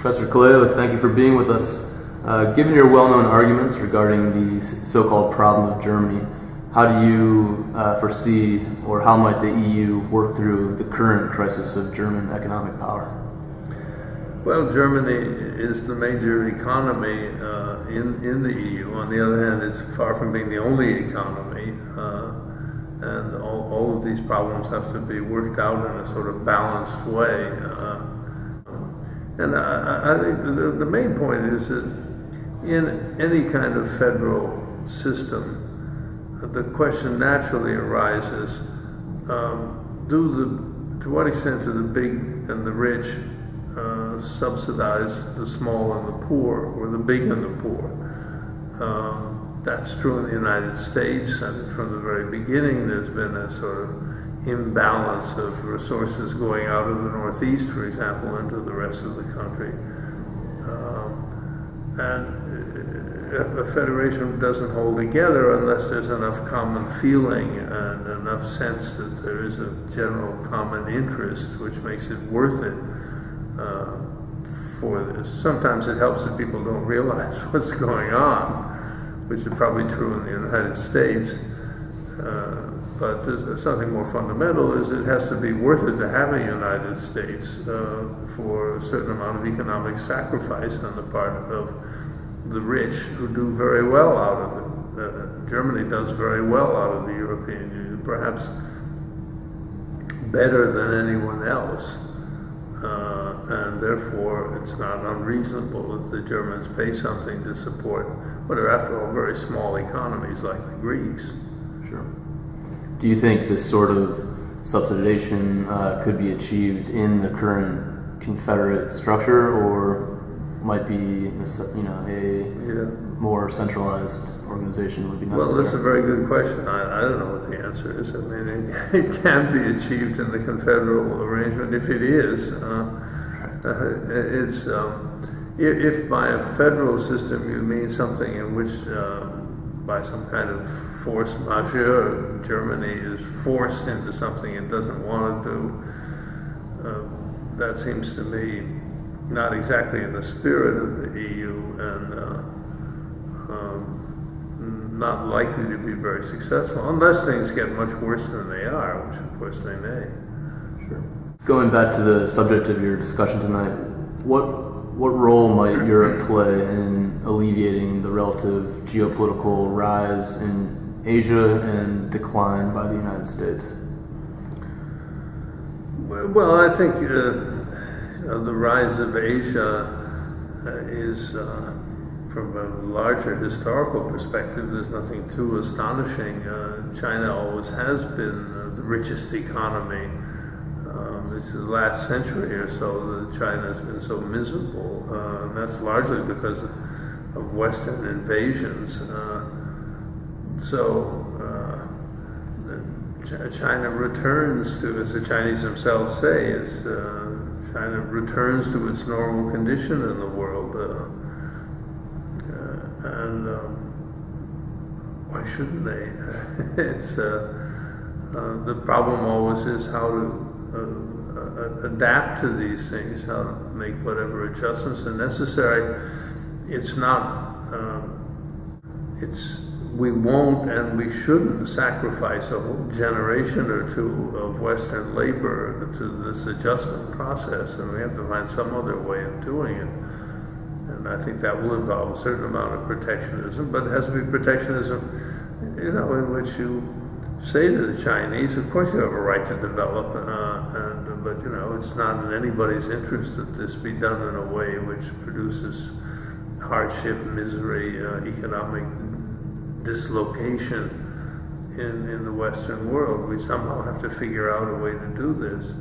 Professor Calleo, thank you for being with us. Given your well-known arguments regarding the so-called problem of Germany, how do you foresee, or how might the EU work through the current crisis of German economic power? Well, Germany is the major economy in the EU. On the other hand, it's far from being the only economy, and all of these problems have to be worked out in a sort of balanced way. And I think the main point is that in any kind of federal system, the question naturally arises, to what extent do the big and the rich subsidize the small and the poor, or the big and the poor? That's true in the United States, and from the very beginning there's been a sort of imbalance of resources going out of the Northeast, for example, into the rest of the country. And a federation doesn't hold together unless there's enough common feeling and enough sense that there is a general common interest which makes it worth it for this. Sometimes it helps that people don't realize what's going on, which is probably true in the United States. But there's something more fundamental, is it has to be worth it to have a United States for a certain amount of economic sacrifice on the part of the rich, who do very well out of it. Germany does very well out of the European Union, perhaps better than anyone else. And therefore it's not unreasonable that the Germans pay something to support what are, after all, very small economies like the Greeks. Sure. Do you think this sort of subsidization could be achieved in the current confederate structure, or might be, a more centralized organization would be necessary? Well, that's a very good question. I don't know what the answer is. I mean, it can be achieved in the confederal arrangement if it is. If by a federal system you mean something in which, by some kind of force majeure, Germany is forced into something it doesn't want to do, that seems to me not exactly in the spirit of the EU, and not likely to be very successful, unless things get much worse than they are, which of course they may. Sure. Going back to the subject of your discussion tonight, what role might Europe play in alleviating the relative geopolitical rise in Asia and decline by the United States? Well, I think the rise of Asia is, from a larger historical perspective, there's nothing too astonishing. China always has been the richest economy. It's the last century or so that China has been so miserable. And that's largely because of Western invasions. China returns to, as the Chinese themselves say, China returns to its normal condition in the world. And why shouldn't they? It's the problem always is how to adapt to these things, how to make whatever adjustments are necessary. It's not. We won't and we shouldn't sacrifice a whole generation or two of Western labor to this adjustment process, and we have to find some other way of doing it. And I think that will involve a certain amount of protectionism, but it has to be protectionism, in which you say to the Chinese, of course you have a right to develop, but it's not in anybody's interest that this be done in a way which produces hardship, misery, economic dislocation in the Western world. We somehow have to figure out a way to do this.